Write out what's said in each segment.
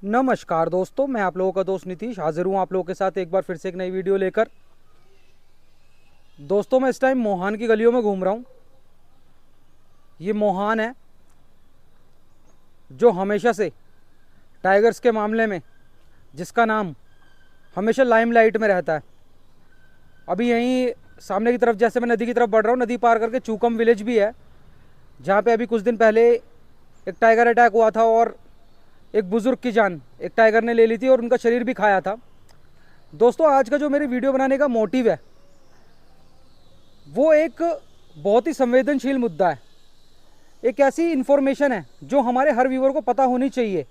नमस्कार दोस्तों, मैं आप लोगों का दोस्त नीतीश हाजिर हूँ आप लोगों के साथ एक बार फिर से एक नई वीडियो लेकर। दोस्तों, मैं इस टाइम मोहान की गलियों में घूम रहा हूँ। ये मोहान है जो हमेशा से टाइगर्स के मामले में जिसका नाम हमेशा लाइमलाइट में रहता है। अभी यहीं सामने की तरफ जैसे मैं नदी की तरफ बढ़ रहा हूँ, नदी पार करके चूकम विलेज भी है, जहाँ पे अभी कुछ दिन पहले एक टाइगर अटैक हुआ था और एक बुज़ुर्ग की जान एक टाइगर ने ले ली थी और उनका शरीर भी खाया था। दोस्तों, आज का जो मेरी वीडियो बनाने का मोटिव है वो एक बहुत ही संवेदनशील मुद्दा है। एक ऐसी इन्फॉर्मेशन है जो हमारे हर व्यूवर को पता होनी चाहिए।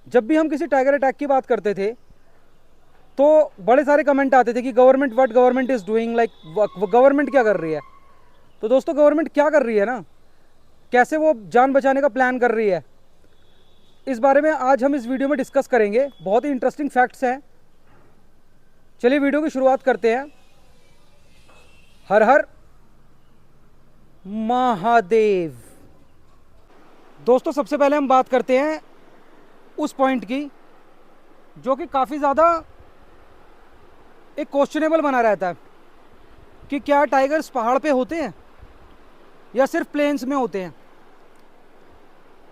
जब भी हम किसी टाइगर अटैक की बात करते थे तो बड़े सारे कमेंट आते थे कि government is doing, like government क्या कर रही है। तो दोस्तों, गवर्नमेंट क्या कर रही है ना, कैसे वो जान बचाने का प्लान कर रही है, इस बारे में आज हम इस वीडियो में डिस्कस करेंगे। बहुत ही इंटरेस्टिंग फैक्ट्स हैं। चलिए वीडियो की शुरुआत करते हैं। हर हर महादेव। दोस्तों, सबसे पहले हम बात करते हैं उस पॉइंट की जो कि काफ़ी ज़्यादा एक क्वेश्चनेबल बना रहता है कि क्या टाइगर्स पहाड़ पे होते हैं या सिर्फ प्लेन्स में होते हैं।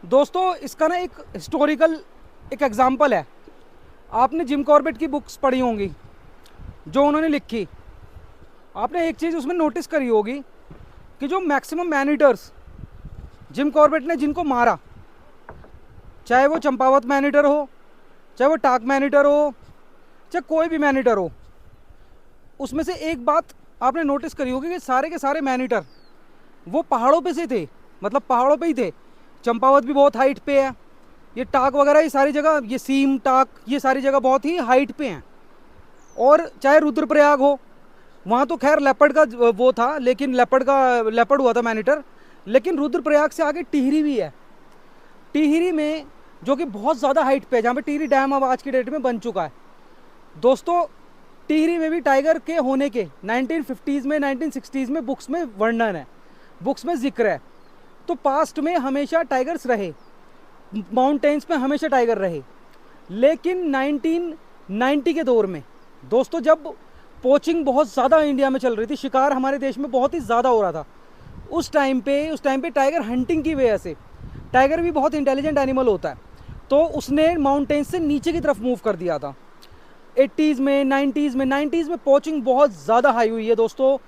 दोस्तों, इसका ना एक हिस्टोरिकल एक एग्जाम्पल है। आपने जिम कॉर्बेट की बुक्स पढ़ी होंगी जो उन्होंने लिखी। आपने एक चीज़ उसमें नोटिस करी होगी कि जो maximum man eaters Jim Corbett ने जिनको मारा, चाहे वो चंपावत मैन ईटर हो, चाहे वो टाक मैन ईटर हो, चाहे कोई भी मैन ईटर हो, उसमें से एक बात आपने नोटिस करी होगी कि सारे के सारे मैन ईटर वो पहाड़ों पे से थे, मतलब पहाड़ों पे ही थे। चंपावत भी बहुत हाइट पे है, ये टाक वगैरह ये सारी जगह, ये सीम टाक ये सारी जगह बहुत ही हाइट पे हैं। और चाहे रुद्रप्रयाग हो, वहाँ तो खैर लेपर्ड का वो था, लेकिन लेपर्ड हुआ था मैनीटर। लेकिन रुद्रप्रयाग से आगे टिहरी भी है। टिहरी में जो कि बहुत ज़्यादा हाइट पे है, जहाँ पे टिहरी डैम अब आज की डेट में बन चुका है। दोस्तों, टिहरी में भी टाइगर के होने के 1950s में 1960s में बुक्स में वर्णन है, बुक्स में जिक्र है। तो पास्ट में हमेशा टाइगर्स रहे, माउंटेन्स में हमेशा टाइगर रहे। लेकिन 1990 के दौर में दोस्तों, जब पोचिंग बहुत ज़्यादा इंडिया में चल रही थी, शिकार हमारे देश में बहुत ही ज़्यादा हो रहा था, उस टाइम पे टाइगर हंटिंग की वजह से, टाइगर भी बहुत इंटेलिजेंट एनिमल होता है, तो उसने माउंटेन्स से नीचे की तरफ मूव कर दिया था। 80s में 90s में पोचिंग बहुत ज़्यादा हाई हुई है। दोस्तों,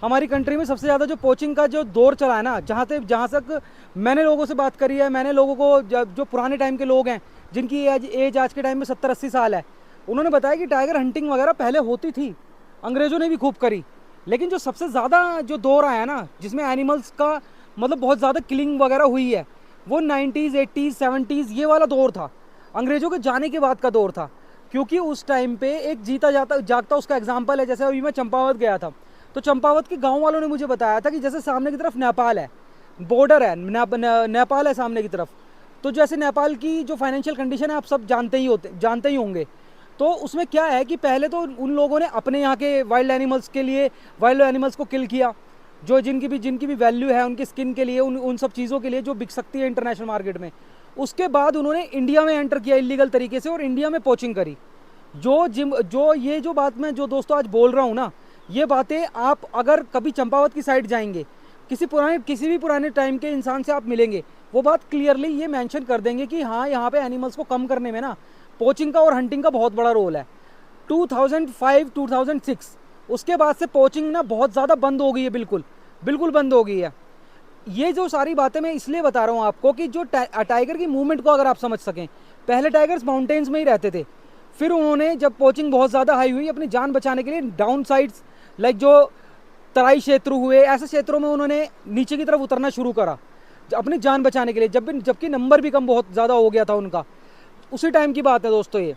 हमारी कंट्री में सबसे ज़्यादा जो पोचिंग का जो दौर चला है ना, जहाँ तक मैंने लोगों से बात करी है, मैंने लोगों को जो पुराने टाइम के लोग हैं जिनकी एज आज के टाइम में 70-80 साल है, उन्होंने बताया कि टाइगर हंटिंग वगैरह पहले होती थी, अंग्रेज़ों ने भी खूब करी। लेकिन जो सबसे ज़्यादा जो दौर आया ना, जिसमें एनिमल्स का मतलब बहुत ज़्यादा किलिंग वगैरह हुई है, वो 90s 80s 70s ये वाला दौर था, अंग्रेज़ों के जाने के बाद का दौर था। क्योंकि उस टाइम पे एक जीता जागता उसका एग्जाम्पल है। जैसे अभी मैं चंपावत गया था, तो चंपावत के गांव वालों ने मुझे बताया था कि जैसे सामने की तरफ नेपाल है, बॉर्डर है, नेपाल है सामने की तरफ, तो जैसे नेपाल की जो फाइनेंशियल कंडीशन है आप सब जानते ही होंगे। तो उसमें क्या है कि पहले तो उन लोगों ने अपने यहाँ के वाइल्ड एनिमल्स को किल किया, जो जिनकी भी वैल्यू है उनकी स्किन के लिए, उन सब चीज़ों के लिए जो बिक सकती है इंटरनेशनल मार्केट में। उसके बाद उन्होंने इंडिया में एंटर किया इलीगल तरीके से और इंडिया में पोचिंग करी। जो बात मैं जो दोस्तों आज बोल रहा हूँ ना, ये बातें आप अगर कभी चंपावत की साइड जाएंगे, किसी भी पुराने टाइम के इंसान से आप मिलेंगे, वो बात क्लियरली ये मेंशन कर देंगे कि हाँ, यहाँ पे एनिमल्स को कम करने में ना पोचिंग का और हंटिंग का बहुत बड़ा रोल है। 2005-2006 उसके बाद से पोचिंग ना बहुत ज़्यादा बंद हो गई है, बिल्कुल बंद हो गई है। ये जो सारी बातें मैं इसलिए बता रहा हूँ आपको कि जो टाइगर की मूवमेंट को अगर आप समझ सकें। पहले टाइगर्स माउंटेन्स में ही रहते थे, फिर उन्होंने जब पोचिंग बहुत ज़्यादा हाई हुई, अपनी जान बचाने के लिए डाउन साइड्स, लाइक जो तराई क्षेत्र हुए, ऐसे क्षेत्रों में उन्होंने नीचे की तरफ उतरना शुरू करा अपनी जान बचाने के लिए, जबकि नंबर भी कम बहुत ज़्यादा हो गया था उनका। उसी टाइम की बात है दोस्तों ये।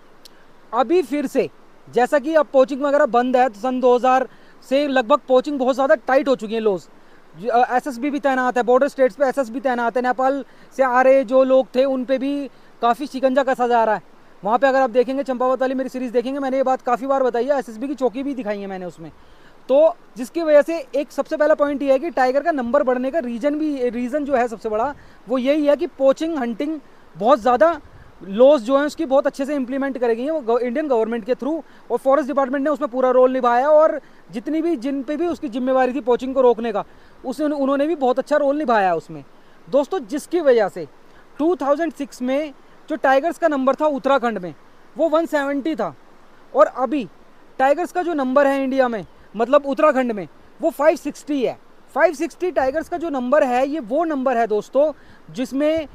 अभी फिर से जैसा कि अब पोचिंग वगैरह बंद है, तो सन 2000 से लगभग पोचिंग बहुत ज़्यादा टाइट हो चुकी है। लॉज एसएसबी भी तैनात है, बॉर्डर स्टेट्स पे एसएसबी तैनात है, नेपाल से आ रहे जो लोग थे उन पे भी काफ़ी शिकंजा कसा जा रहा है। वहाँ पे अगर आप देखेंगे, चंपावत वाली मेरी सीरीज़ देखेंगे, मैंने ये बात काफ़ी बार बताई है, एसएसबी की चौकी भी दिखाई है मैंने उसमें। तो जिसकी वजह से एक सबसे पहला पॉइंट ये है कि टाइगर का नंबर बढ़ने का रीज़न जो है सबसे बड़ा, वो यही है कि पोचिंग हंटिंग बहुत ज़्यादा लॉज जो हैं उसकी बहुत अच्छे से इंप्लीमेंट करी गई हैं वो इंडियन गवर्नमेंट के थ्रू, और फॉरेस्ट डिपार्टमेंट ने उसमें पूरा रोल निभाया, और जितनी भी जिन पे भी उसकी जिम्मेवारी थी पोचिंग को रोकने का, उन्होंने भी बहुत अच्छा रोल निभाया उसमें दोस्तों, जिसकी वजह से 2006 में जो टाइगर्स का नंबर था उत्तराखंड में वो 170 था, और अभी टाइगर्स का जो नंबर है इंडिया में, मतलब उत्तराखंड में, वो 560 है। 560 टाइगर्स का जो नंबर है, ये वो नंबर है दोस्तों जिसमें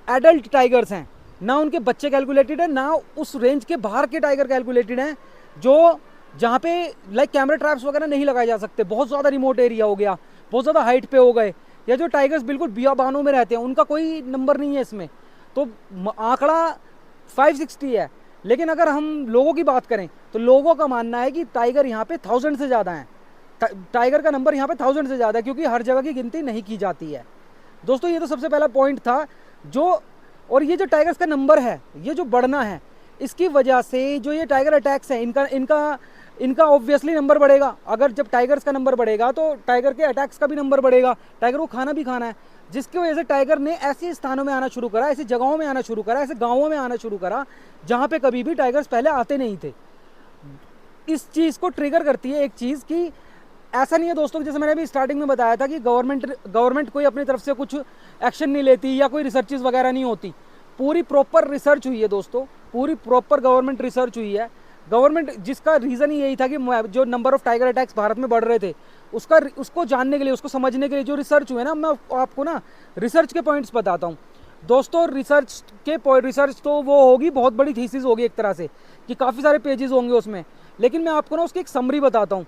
एडल्ट टाइगर्स हैं, ना उनके बच्चे कैलकुलेटेड है, ना उस रेंज के बाहर के टाइगर कैलकुलेटेड हैं, जो जहाँ पे लाइक कैमरा ट्रैप्स वगैरह नहीं लगाए जा सकते, बहुत ज़्यादा रिमोट एरिया हो गया, बहुत ज़्यादा हाइट पे हो गए, या जो टाइगर्स बिल्कुल बियाबानों में रहते हैं उनका कोई नंबर नहीं है इसमें। तो आंकड़ा 560 है। लेकिन अगर हम लोगों की बात करें तो लोगों का मानना है कि टाइगर यहाँ पे 1000 से ज़्यादा हैं, टाइगर का नंबर यहाँ पे 1000 से ज़्यादा है, क्योंकि हर जगह की गिनती नहीं की जाती है दोस्तों। ये तो सबसे पहला पॉइंट था जो, और ये जो टाइगर्स का नंबर है ये जो बढ़ना है, इसकी वजह से जो ये टाइगर अटैक्स हैं इनका इनका इनका ऑब्वियसली नंबर बढ़ेगा। अगर जब टाइगर्स का नंबर बढ़ेगा तो टाइगर के अटैक्स का भी नंबर बढ़ेगा, टाइगर को खाना भी खाना है, जिसकी वजह से टाइगर ने ऐसे स्थानों में आना शुरू करा, ऐसी जगहों में आना शुरू करा, ऐसे गाँवों में आना शुरू करा जहाँ पे कभी भी टाइगर्स पहले आते नहीं थे। इस चीज़ को ट्रिगर करती है एक चीज़ कि ऐसा नहीं है दोस्तों, जैसे मैंने अभी स्टार्टिंग में बताया था कि गवर्नमेंट कोई अपनी तरफ से कुछ एक्शन नहीं लेती या कोई रिसर्चेज वगैरह नहीं होती। पूरी प्रॉपर रिसर्च हुई है दोस्तों, पूरी प्रॉपर गवर्नमेंट रिसर्च हुई है। गवर्नमेंट, जिसका रीज़न ही यही था कि जो number of tiger attacks Bharat में बढ़ रहे थे उसको जानने के लिए, उसको समझने के लिए जो रिसर्च हुए ना, मैं आपको ना रिसर्च के पॉइंट्स बताता हूँ दोस्तों। रिसर्च तो वो होगी, बहुत बड़ी थीसिस होगी एक तरह से कि काफ़ी सारे पेजेस होंगे उसमें, लेकिन मैं आपको ना उसकी एक समरी बताता हूँ।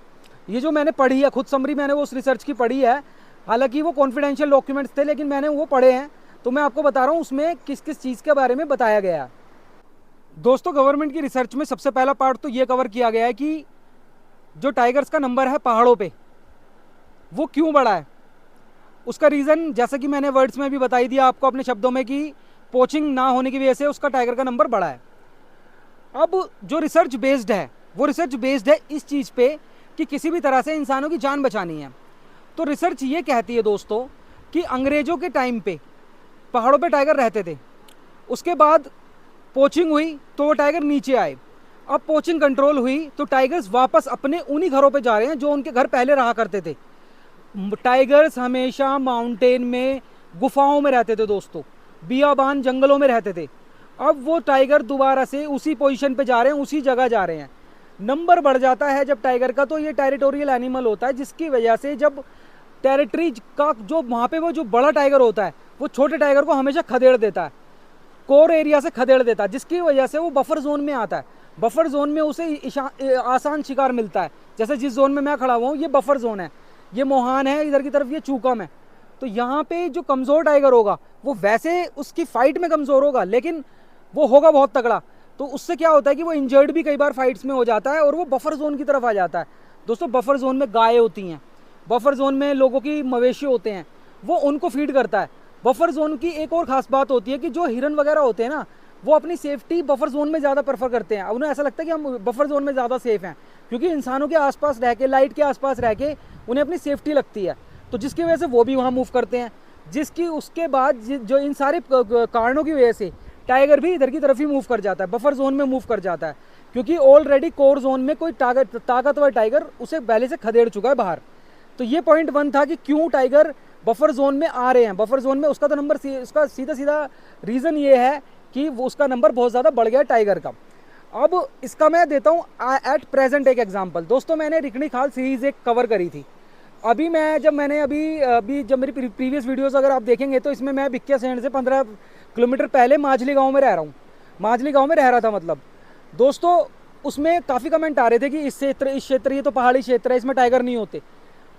ये जो मैंने पढ़ी है खुद समरी, मैंने वो उस रिसर्च की पढ़ी है, हालांकि वो कॉन्फिडेंशियल डॉक्यूमेंट्स थे लेकिन मैंने वो पढ़े हैं, तो मैं आपको बता रहा हूँ उसमें किस किस चीज़ के बारे में बताया गया है। दोस्तों गवर्नमेंट की रिसर्च में सबसे पहला पार्ट तो ये कवर किया गया है कि जो टाइगर्स का नंबर है पहाड़ों पे वो क्यों बढ़ा है। उसका रीज़न जैसा कि मैंने वर्ड्स में भी बताई दिया आपको अपने शब्दों में कि पोचिंग ना होने की वजह से उसका टाइगर का नंबर बढ़ा है। अब जो रिसर्च बेस्ड है वो रिसर्च बेस्ड है इस चीज़ पे कि किसी भी तरह से इंसानों की जान बचानी है। तो रिसर्च ये कहती है दोस्तों कि अंग्रेज़ों के टाइम पे पहाड़ों पे टाइगर रहते थे, उसके बाद पोचिंग हुई तो वो टाइगर नीचे आए, अब पोचिंग कंट्रोल हुई तो टाइगर्स वापस अपने उन्हीं घरों पे जा रहे हैं जो उनके घर पहले रहा करते थे। टाइगर्स हमेशा माउंटेन में, गुफाओं में रहते थे दोस्तों, बियाबान जंगलों में रहते थे। अब वो टाइगर दोबारा से उसी पोजीशन पे जा रहे हैं, उसी जगह जा रहे हैं। नंबर बढ़ जाता है जब टाइगर का, तो ये टेरिटोरियल एनिमल होता है, जिसकी वजह से जब टेरिटरी का जो वहाँ पे वो जो बड़ा टाइगर होता है वो छोटे टाइगर को हमेशा खदेड़ देता है, कोर एरिया से खदेड़ देता है, जिसकी वजह से वो बफर जोन में आता है। बफर जोन में उसे आसान शिकार मिलता है। जैसे जिस जोन में मैं खड़ा हुआ हूँ ये बफर जोन है, ये मोहान है, इधर की तरफ ये चूकम है। तो यहाँ पे जो कमज़ोर टाइगर होगा वो वैसे उसकी फाइट में कमज़ोर होगा, लेकिन वो होगा बहुत तगड़ा। तो उससे क्या होता है कि वो इंजर्ड भी कई बार फाइट्स में हो जाता है और वो बफर जोन की तरफ आ जाता है। दोस्तों बफर जोन में गायें होती हैं, बफर जोन में लोगों की मवेशी होते हैं, वो उनको फीड करता है। बफर जोन की एक और ख़ास बात होती है कि जो हिरन वगैरह होते हैं ना, वो अपनी सेफ्टी बफर जोन में ज़्यादा प्रेफर करते हैं। उन्हें ऐसा लगता है कि हम बफर जोन में ज़्यादा सेफ़ हैं, क्योंकि इंसानों के आसपास रह के, लाइट के आसपास रह के उन्हें अपनी सेफ्टी लगती है, तो जिसकी वजह से वो भी वहाँ मूव करते हैं। जिसकी उसके बाद जो इन सारे कारणों की वजह से टाइगर भी इधर की तरफ ही मूव कर जाता है, बफर जोन में मूव कर जाता है, क्योंकि ऑलरेडी कोर जोन में कोई ताकतवर टाइगर उसे पहले से खदेड़ चुका है बाहर। तो ये पॉइंट 1 था कि क्यों टाइगर बफर जोन में आ रहे हैं। बफर जोन में उसका तो नंबर, उसका सीधा सीधा रीज़न ये है कि वो उसका नंबर बहुत ज़्यादा बढ़ गया टाइगर का। अब इसका मैं देता हूँ एट प्रेजेंट एक एग्जांपल। दोस्तों मैंने रिकणी खाल सीरीज़ एक कवर करी थी। अभी जब मेरी प्रीवियस वीडियोस अगर आप देखेंगे तो इसमें मैं भिक्किया सेंड से 15 किलोमीटर पहले माजली गांव में रह रहा हूँ, माजली गांव में रह रहा था। मतलब दोस्तों उसमें काफ़ी कमेंट आ रहे थे कि इस क्षेत्र ये तो पहाड़ी क्षेत्र है, इसमें टाइगर नहीं होते।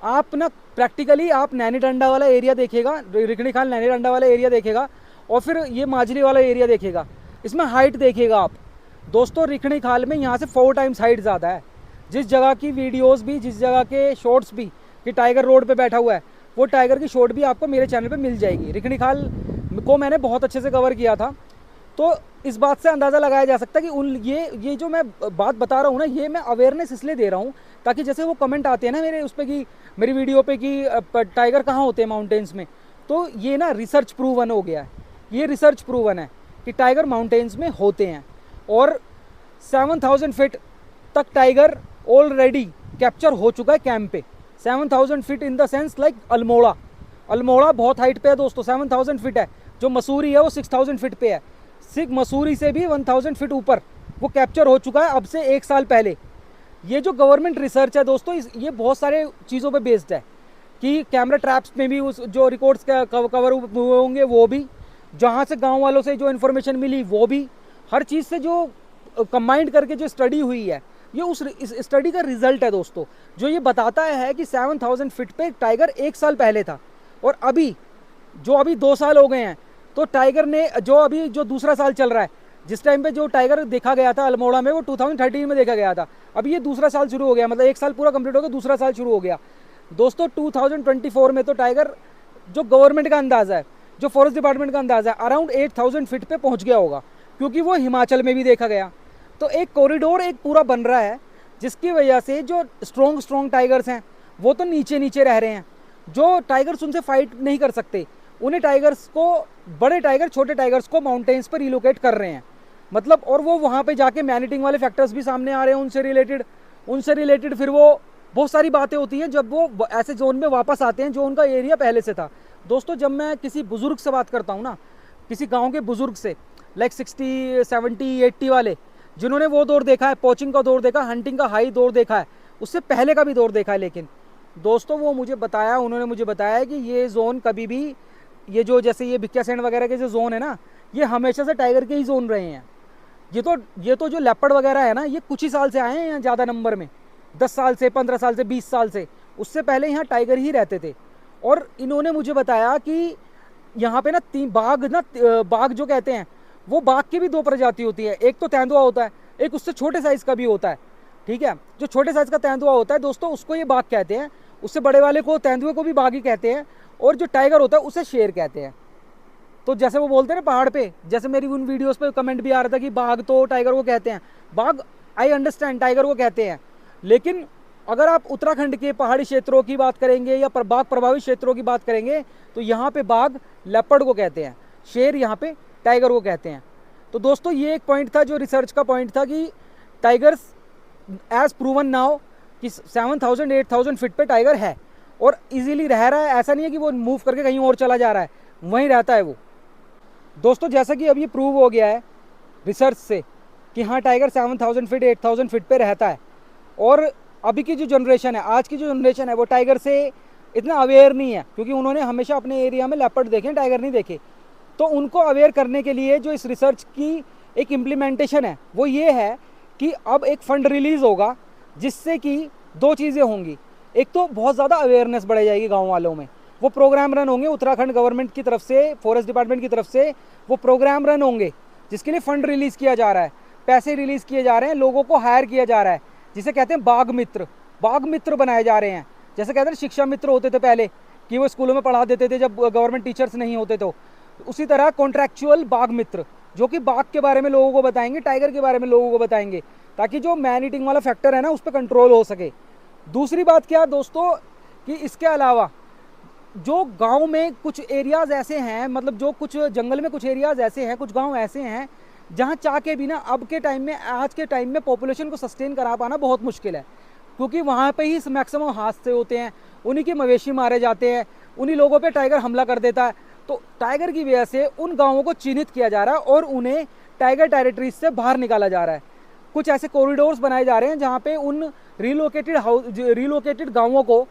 आप ना प्रैक्टिकली आप नैनी डंडा वाला एरिया देखिएगा, रिकणी खाल नैनी डंडा वाला एरिया देखेगा, और फिर ये माजली वाला एरिया देखेगा, इसमें हाइट देखिएगा आप। दोस्तों रिकणी खाल में यहाँ से 4 टाइम्स हाइट ज़्यादा है। जिस जगह की वीडियोस भी, जिस जगह के शॉट्स भी कि टाइगर रोड पे बैठा हुआ है, वो टाइगर की शॉट भी आपको मेरे चैनल पे मिल जाएगी। रिकणी खाल को मैंने बहुत अच्छे से कवर किया था। तो इस बात से अंदाज़ा लगाया जा सकता है कि ये जो मैं बात बता रहा हूँ ना, ये मैं अवेयरनेस इसलिए दे रहा हूँ ताकि जैसे वो कमेंट आते हैं ना मेरे उस पर कि मेरी वीडियो पे कि टाइगर कहाँ होते हैं माउंटेन्स में, तो ये ना रिसर्च प्रूवन हो गया है। ये रिसर्च प्रूवन है कि टाइगर माउंटेन्स में होते हैं। और 7000 फीट तक टाइगर ऑलरेडी कैप्चर हो चुका है कैंप पे। 7000 feet in the sense like Almora, Almora बहुत हाइट पे है दोस्तों, 7000 फीट है। जो मसूरी है वो 6000 फीट पे है। सिर्फ मसूरी से भी 1000 फीट ऊपर वो कैप्चर हो चुका है अब से 1 साल पहले। ये जो गवर्नमेंट रिसर्च है दोस्तों, ये बहुत सारे चीज़ों पे बेस्ड है कि कैमरा ट्रैप्स में भी उस जो रिकॉर्ड्स कवर हुए होंगे वो भी, जहाँ से गांव वालों से जो इन्फॉर्मेशन मिली वो भी, हर चीज़ से जो कंबाइंड करके जो स्टडी हुई है, ये उस स्टडी का रिजल्ट है दोस्तों, जो ये बताता है कि 7000 फीट पे टाइगर 1 साल पहले था। और अभी 2 साल हो गए हैं, तो टाइगर ने जो दूसरा साल चल रहा है, जिस टाइम पे जो टाइगर देखा गया था अल्मोड़ा में वो 2013 में देखा गया था। अभी ये दूसरा साल शुरू हो गया, मतलब 1 साल पूरा कंप्लीट हो गया, दूसरा साल शुरू हो गया दोस्तों। 2024 में तो टाइगर, जो गवर्नमेंट का अंदाज़ा है, जो फॉरेस्ट डिपार्टमेंट का अंदाज़ा है, अराउंड 8000 फीट पे पहुंच गया होगा, क्योंकि वो हिमाचल में भी देखा गया। तो एक कॉरिडोर एक पूरा बन रहा है, जिसकी वजह से जो स्ट्रॉन्ग टाइगर्स हैं वो तो नीचे नीचे रह रहे हैं। जो टाइगर्स उनसे फाइट नहीं कर सकते, उन्हें टाइगर्स को, बड़े टाइगर छोटे टाइगर्स को माउंटेन्स पर रिलोकेट कर रहे हैं, मतलब। और वो वहाँ पे जाके मैनिटिंग वाले फैक्टर्स भी सामने आ रहे हैं उनसे रिलेटेड फिर वो बहुत सारी बातें होती हैं जब वो ऐसे जोन में वापस आते हैं जो उनका एरिया पहले से था। दोस्तों, जब मैं किसी बुज़ुर्ग से बात करता हूँ ना, किसी गाँव के बुज़ुर्ग से, लाइक 60, 70, 80 वाले, जिन्होंने वो दौर देखा है, पोचिंग का दौर देखा, हंटिंग का हाई दौर देखा है, उससे पहले का भी दौर देखा है, लेकिन दोस्तों उन्होंने मुझे बताया कि ये जोन कभी भी, ये जो जैसे ये भिक्या सैंड वगैरह के जो जोन है ना, ये हमेशा से टाइगर के ही जोन रहे हैं। ये तो जो लेपर्ड वगैरह है ना, ये कुछ ही साल से आए हैं यहाँ ज़्यादा नंबर में, 10 साल से, 15 साल से, 20 साल से। उससे पहले यहाँ टाइगर ही रहते थे। और इन्होंने मुझे बताया कि यहाँ पे ना बाघ जो कहते हैं, वो बाघ की भी 2 प्रजाति होती है। एक तो तेंदुआ होता है, एक उससे छोटे साइज़ का भी होता है, ठीक है। जो छोटे साइज़ का तेंदुआ होता है दोस्तों, उसको ये बाघ कहते हैं। उससे बड़े वाले को, तेंदुए को भी बाघ ही कहते हैं। और जो टाइगर होता है उसे शेर कहते हैं। तो जैसे वो बोलते हैं ना पहाड़ पे, जैसे मेरी उन वीडियोस पे कमेंट भी आ रहा था कि बाघ तो टाइगर को कहते हैं, बाघ आई अंडरस्टैंड टाइगर को कहते हैं, लेकिन अगर आप उत्तराखंड के पहाड़ी क्षेत्रों की बात करेंगे या बाघ प्रभावित क्षेत्रों की बात करेंगे, तो यहाँ पे बाघ लेपर्ड को कहते हैं, शेर यहाँ पे टाइगर को कहते हैं। तो दोस्तों, ये एक पॉइंट था जो रिसर्च का पॉइंट था कि टाइगर्स एज प्रूवन नाउ कि 7000 8000 फीट पे टाइगर है और इजीली रह रहा है। ऐसा नहीं है कि वो मूव करके कहीं और चला जा रहा है, वहीं रहता है वो। दोस्तों, जैसा कि अब ये प्रूव हो गया है रिसर्च से कि हाँ, टाइगर 7000 फीट 8000 फीट पे रहता है। और अभी की जो जनरेशन है, आज की जो जनरेशन है, वो टाइगर से इतना अवेयर नहीं है, क्योंकि उन्होंने हमेशा अपने एरिया में लेपर्ड देखे, टाइगर नहीं देखे। तो उनको अवेयर करने के लिए जो इस रिसर्च की एक इम्प्लीमेंटेशन है, वो ये है कि अब एक फ़ंड रिलीज़ होगा, जिससे कि 2 चीज़ें होंगी। एक तो बहुत ज़्यादा अवेयरनेस बढ़ जाएगी गाँव वालों में। वो प्रोग्राम रन होंगे उत्तराखंड गवर्नमेंट की तरफ से, फॉरेस्ट डिपार्टमेंट की तरफ से वो प्रोग्राम रन होंगे, जिसके लिए फ़ंड रिलीज़ किया जा रहा है, पैसे रिलीज़ किए जा रहे हैं, लोगों को हायर किया जा रहा है, जिसे कहते हैं बाघ मित्र बनाए जा रहे हैं। जैसे कहते हैं शिक्षा मित्र होते थे पहले, कि वो स्कूलों में पढ़ा देते थे जब गवर्नमेंट टीचर्स नहीं होते, तो उसी तरह कॉन्ट्रैक्चुअल बाघ मित्र, जो कि बाघ के बारे में लोगों को बताएंगे, टाइगर के बारे में लोगों को बताएंगे, ताकि जो मैन ईटिंग वाला फैक्टर है ना, उस पर कंट्रोल हो सके। दूसरी बात क्या दोस्तों, कि इसके अलावा जो गांव में कुछ एरियाज़ ऐसे हैं, मतलब जो कुछ जंगल में कुछ एरियाज़ ऐसे हैं, कुछ गांव ऐसे हैं जहां चाह के भी ना अब के टाइम में, आज के टाइम में पॉपुलेशन को सस्टेन करा पाना बहुत मुश्किल है, क्योंकि वहाँ पे ही मैक्सिमम हादसे होते हैं, उन्हीं के मवेशी मारे जाते हैं, उन्हीं लोगों पे टाइगर हमला कर देता है। तो टाइगर की वजह से उन गाँवों को चिन्हित किया जा रहा है और उन्हें टाइगर टेरिटरीज से बाहर निकाला जा रहा है। कुछ ऐसे कॉरिडोर्स बनाए जा रहे हैं जहाँ पे उन रिलोकेटेड गाँवों को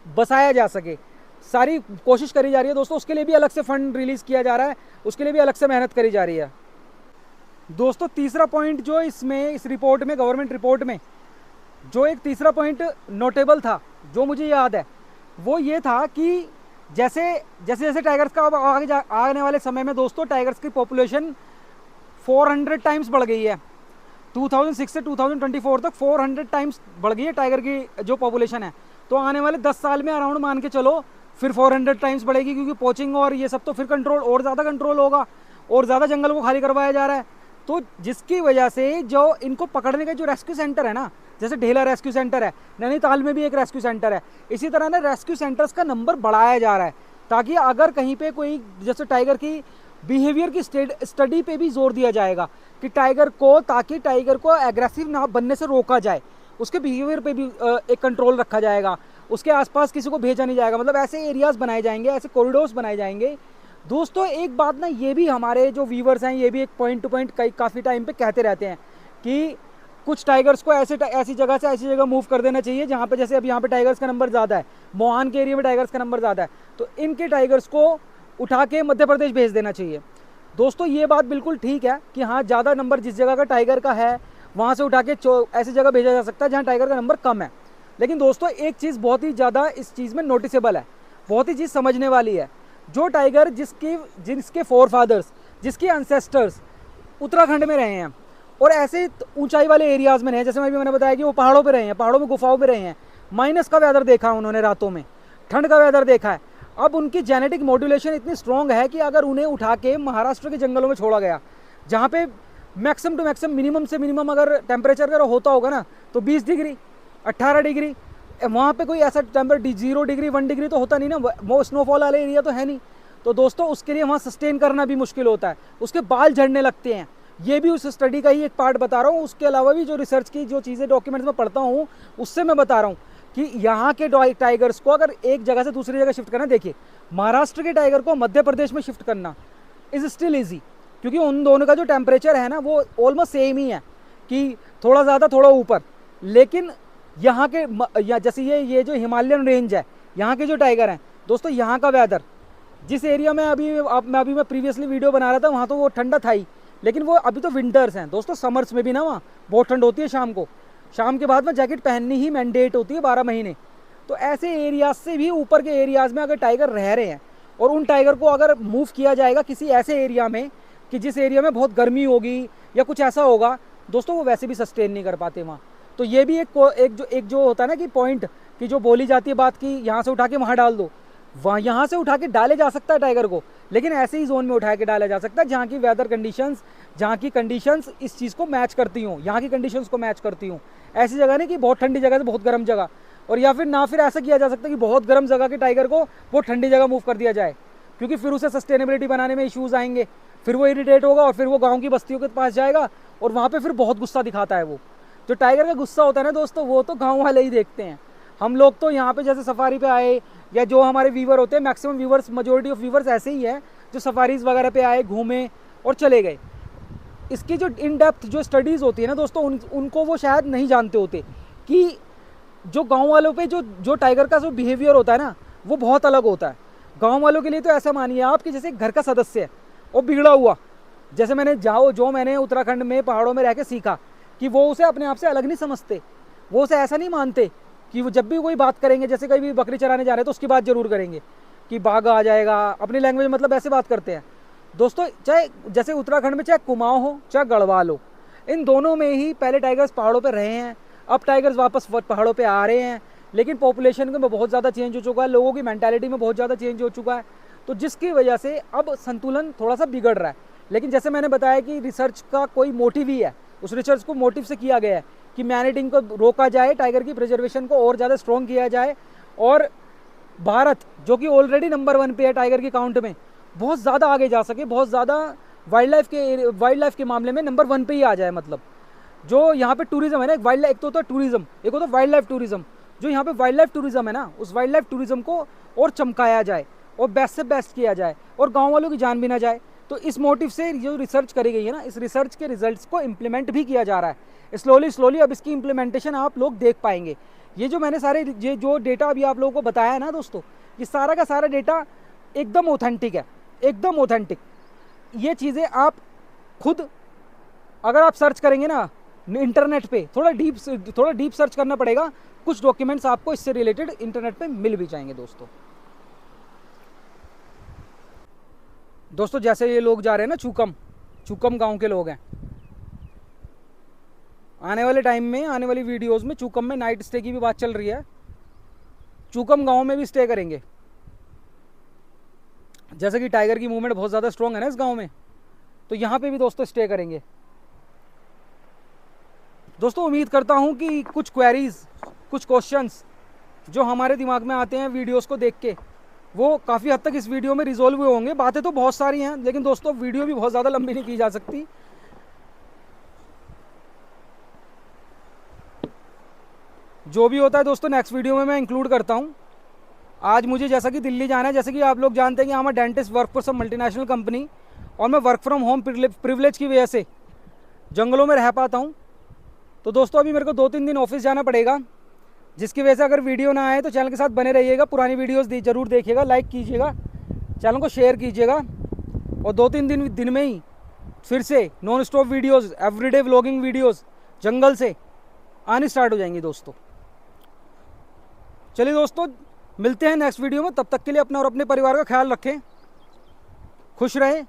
बसाया जा सके। सारी कोशिश करी जा रही है दोस्तों, उसके लिए भी अलग से फंड रिलीज़ किया जा रहा है, उसके लिए भी अलग से मेहनत करी जा रही है। दोस्तों, तीसरा पॉइंट जो इसमें, इस रिपोर्ट में, गवर्नमेंट रिपोर्ट में जो एक तीसरा पॉइंट नोटेबल था, जो मुझे याद है, वो ये था कि जैसे जैसे टाइगर्स का अब आने वाले समय में दोस्तों टाइगर्स की पॉपुलेशन 400 टाइम्स बढ़ गई है। 2006 से 2024 तक 400 टाइम्स बढ़ गई है टाइगर की जो पॉपुलेशन है। तो आने वाले 10 साल में अराउंड मान के चलो फिर 400 टाइम्स बढ़ेगी, क्योंकि पोचिंग और ये सब तो फिर कंट्रोल, और ज़्यादा कंट्रोल होगा और ज़्यादा जंगल को खाली करवाया जा रहा है। तो जिसकी वजह से जो इनको पकड़ने का जो रेस्क्यू सेंटर है ना, जैसे ढेला रेस्क्यू सेंटर है, नैनीताल में भी एक रेस्क्यू सेंटर है, इसी तरह ना रेस्क्यू सेंटर्स का नंबर बढ़ाया जा रहा है, ताकि अगर कहीं पे कोई जैसे टाइगर की बिहेवियर की स्टडी पे भी जोर दिया जाएगा कि टाइगर को, ताकि टाइगर को एग्रेसिव ना बनने से रोका जाए, उसके बिहेवियर पे भी एक कंट्रोल रखा जाएगा, उसके आसपास किसी को भेजा नहीं जाएगा। मतलब ऐसे एरियाज़ बनाए जाएंगे, ऐसे कॉरिडोर्स बनाए जाएंगे। दोस्तों एक बात ना, ये भी हमारे जो व्यूवर्स हैं ये भी एक पॉइंट टू पॉइंट काफ़ी टाइम पे कहते रहते हैं कि कुछ टाइगर्स को ऐसी जगह से ऐसी जगह मूव कर देना चाहिए जहाँ पे, जैसे अब यहाँ पे टाइगर्स का नंबर ज़्यादा है, मोहान के एरिया में टाइगर्स का नंबर ज़्यादा है, तो इनके टाइगर्स को उठा के मध्य प्रदेश भेज देना चाहिए। दोस्तों ये बात बिल्कुल ठीक है कि हाँ, ज़्यादा नंबर जिस जगह का टाइगर का है वहाँ से उठा के ऐसी जगह भेजा जा सकता है जहाँ टाइगर का नंबर कम है। लेकिन दोस्तों एक चीज़ बहुत ही ज़्यादा इस चीज़ में नोटिसेबल है, बहुत ही चीज़ समझने वाली है। जो टाइगर जिसके फोर फादर्स, जिसके एंसेस्टर्स उत्तराखंड में रहे हैं और ऐसे ऊंचाई वाले एरियाज़ में रहे हैं, जैसे मैंने बताया कि वो पहाड़ों पे रहे हैं, पहाड़ों में गुफाओं पे रहे हैं, माइनस का वेदर देखा उन्होंने, रातों में ठंड का वेदर देखा है। अब उनकी जेनेटिक मॉड्यूलेशन इतनी स्ट्रॉन्ग है कि अगर उन्हें उठा के महाराष्ट्र के जंगलों में छोड़ा गया, जहाँ पे मैक्सिमम टू मैक्सिमम, मिनिमम से मिनिमम अगर टेम्परेचर अगर होता होगा ना तो 20 डिग्री 18 डिग्री, वहाँ पे कोई ऐसा टेम्परेचर 0 डिग्री 1 डिग्री तो होता नहीं ना, वो स्नोफॉल वाले एरिया तो है नहीं। तो दोस्तों उसके लिए वहाँ सस्टेन करना भी मुश्किल होता है, उसके बाल झड़ने लगते हैं। ये भी उस स्टडी का ही एक पार्ट बता रहा हूँ, उसके अलावा भी जो रिसर्च की जो चीज़ें डॉक्यूमेंट्स में पढ़ता हूँ उससे मैं बता रहा हूँ कि यहाँ के टाइगर्स को अगर एक जगह से दूसरी जगह शिफ्ट करना, देखिए महाराष्ट्र के टाइगर को मध्य प्रदेश में शिफ्ट करना इज़ स्टिल ईजी, क्योंकि उन दोनों का जो टेम्परेचर है ना वो ऑलमोस्ट सेम ही है, कि थोड़ा ज़्यादा थोड़ा ऊपर। लेकिन यहाँ के जैसे ये जो हिमालयन रेंज है, यहाँ के जो टाइगर हैं दोस्तों, यहाँ का वेदर, जिस एरिया में मैं प्रीवियसली वीडियो बना रहा था वहाँ तो वो ठंडा था ही, लेकिन वो अभी तो विंटर्स हैं दोस्तों। समर्स में भी ना वहाँ बहुत ठंड होती है, शाम के बाद में जैकेट पहननी ही मैंडेट होती है 12 महीने। तो ऐसे एरियाज से भी ऊपर के एरियाज़ में अगर टाइगर रह रहे हैं और उन टाइगर को अगर मूव किया जाएगा किसी ऐसे एरिया में कि जिस एरिया में बहुत गर्मी होगी या कुछ ऐसा होगा, दोस्तों वो वैसे भी सस्टेन नहीं कर पाते वहाँ। तो ये भी एक जो होता है ना कि पॉइंट, कि जो बोली जाती है बात की यहाँ से उठा के वहाँ डाल दो, वहाँ यहाँ से उठा के डाले जा सकता है टाइगर को, लेकिन ऐसे ही जोन में उठा के डाला जा सकता है जहाँ की वेदर कंडीशंस, जहाँ की कंडीशंस इस चीज़ को मैच करती हूँ, यहाँ की कंडीशंस को मैच करती हूँ। ऐसी जगह नहीं कि बहुत ठंडी जगह से बहुत गर्म जगह, और या फिर ऐसा किया जा सकता है कि बहुत गर्म जगह के टाइगर को बहुत ठंडी जगह मूव कर दिया जाए, क्योंकि फिर उसे सस्टेनेबिलिटी बनाने में इश्यूज़ आएंगे, फिर वो इरिटेट होगा और फिर वो गाँव की बस्तियों के पास जाएगा और वहाँ पर फिर बहुत गुस्सा दिखाता है। वो जो टाइगर का गुस्सा होता है ना दोस्तों, वो तो गाँव वाले ही देखते हैं। हम लोग तो यहाँ पे जैसे सफारी पे आए, या जो हमारे व्यूवर होते हैं, maximum viewers, majority of viewers ऐसे ही हैं जो सफारीज़ वगैरह पे आए, घूमे और चले गए। इसकी जो इन डेप्थ जो स्टडीज़ होती है ना दोस्तों, उनको वो शायद नहीं जानते होते कि जो गांव वालों पे जो टाइगर का जो बिहेवियर होता है ना वो बहुत अलग होता है। गांव वालों के लिए तो ऐसा मानिए आप कि जैसे घर का सदस्य है वो बिगड़ा हुआ, जैसे मैंने उत्तराखंड में पहाड़ों में रह के सीखा कि वो उसे अपने आप से अलग नहीं समझते, वो उसे ऐसा नहीं मानते कि वो जब भी कोई बात करेंगे, जैसे कहीं भी बकरी चराने जा रहे हैं तो उसकी बात जरूर करेंगे कि बाघ आ जाएगा, अपनी लैंग्वेज मतलब ऐसे बात करते हैं दोस्तों। चाहे जैसे उत्तराखंड में चाहे कुमाऊं हो चाहे गढ़वाल हो, इन दोनों में ही पहले टाइगर्स पहाड़ों पे रहे हैं, अब टाइगर्स वापस पहाड़ों पे आ रहे हैं, लेकिन पॉपुलेशन में बहुत ज़्यादा चेंज हो चुका है, लोगों की मैंटेलिटी में बहुत ज़्यादा चेंज हो चुका है, तो जिसकी वजह से अब संतुलन थोड़ा सा बिगड़ रहा है। लेकिन जैसे मैंने बताया कि रिसर्च का कोई मोटिव ही है, उस रिसर्च को मोटिव से किया गया है कि मैनेटिंग को रोका जाए, टाइगर की प्रिजर्वेशन को और ज़्यादा स्ट्रॉन्ग किया जाए, और भारत जो कि ऑलरेडी नंबर 1 पे है टाइगर के काउंट में, बहुत ज़्यादा आगे जा सके, बहुत ज़्यादा वाइल्ड लाइफ के मामले में नंबर 1 पे ही आ जाए। मतलब जो यहाँ पे टूरिज्म है ना, एक तो होता है टूरिज्म, एक होता है वाइल्ड लाइफ टूरिज्म। जो यहाँ पे वाइल्ड लाइफ टूरिज्म है ना, उस वाइल्ड लाइफ टूरिज्म को और चमकाया जाए और बेस्ट से बेस्ट किया जाए और गाँव वालों की जान भी ना जाए। तो इस मोटिव से जो रिसर्च करी गई है ना, इस रिसर्च के रिजल्ट्स को इम्प्लीमेंट भी किया जा रहा है स्लोली। अब इसकी इम्प्लीमेंटेशन आप लोग देख पाएंगे। ये जो मैंने ये जो डेटा अभी आप लोगों को बताया है ना दोस्तों, ये सारा का सारा डेटा एकदम ऑथेंटिक है, एकदम ऑथेंटिक। ये चीज़ें आप खुद अगर आप सर्च करेंगे ना इंटरनेट पे, थोड़ा डीप सर्च करना पड़ेगा, कुछ डॉक्यूमेंट्स आपको इससे रिलेटेड इंटरनेट पे मिल भी जाएंगे दोस्तों। जैसे ये लोग जा रहे हैं ना चूकम गांव के लोग हैं, आने वाले टाइम में, आने वाली वीडियोस में चूकम में नाइट स्टे की भी बात चल रही है। चूकम गांव में भी स्टे करेंगे, जैसे कि टाइगर की मूवमेंट बहुत ज़्यादा स्ट्रॉन्ग है ना इस गांव में, तो यहाँ पे भी दोस्तों स्टे करेंगे। दोस्तों उम्मीद करता हूँ कि कुछ क्वेरीज, कुछ क्वेश्चंस जो हमारे दिमाग में आते हैं वीडियोस को देख के, वो काफ़ी हद तक इस वीडियो में रिजोल्व हुए होंगे। बातें तो बहुत सारी हैं, लेकिन दोस्तों वीडियो भी बहुत ज़्यादा लंबी नहीं की जा सकती। जो भी होता है दोस्तों नेक्स्ट वीडियो में मैं इंक्लूड करता हूँ। आज मुझे जैसा कि दिल्ली जाना है, जैसे कि आप लोग जानते हैं कि I'm a dentist, work for some multinational company, और मैं वर्क फ्रॉम होम प्रिविलेज की वजह से जंगलों में रह पाता हूँ। तो दोस्तों अभी मेरे को 2-3 दिन ऑफिस जाना पड़ेगा, जिसकी वजह से अगर वीडियो ना आए तो चैनल के साथ बने रहिएगा, पुरानी वीडियोस ज़रूर देखिएगा, लाइक कीजिएगा, चैनल को शेयर कीजिएगा, और 2-3 दिन में ही फिर से non stop videos, everyday vlogging videos जंगल से आनी स्टार्ट हो जाएंगी दोस्तों। चलिए दोस्तों, मिलते हैं नेक्स्ट वीडियो में। तब तक के लिए अपना और अपने परिवार का ख्याल रखें, खुश रहें।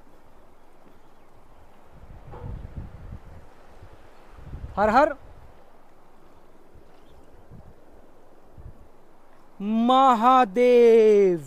हर हर महादेव।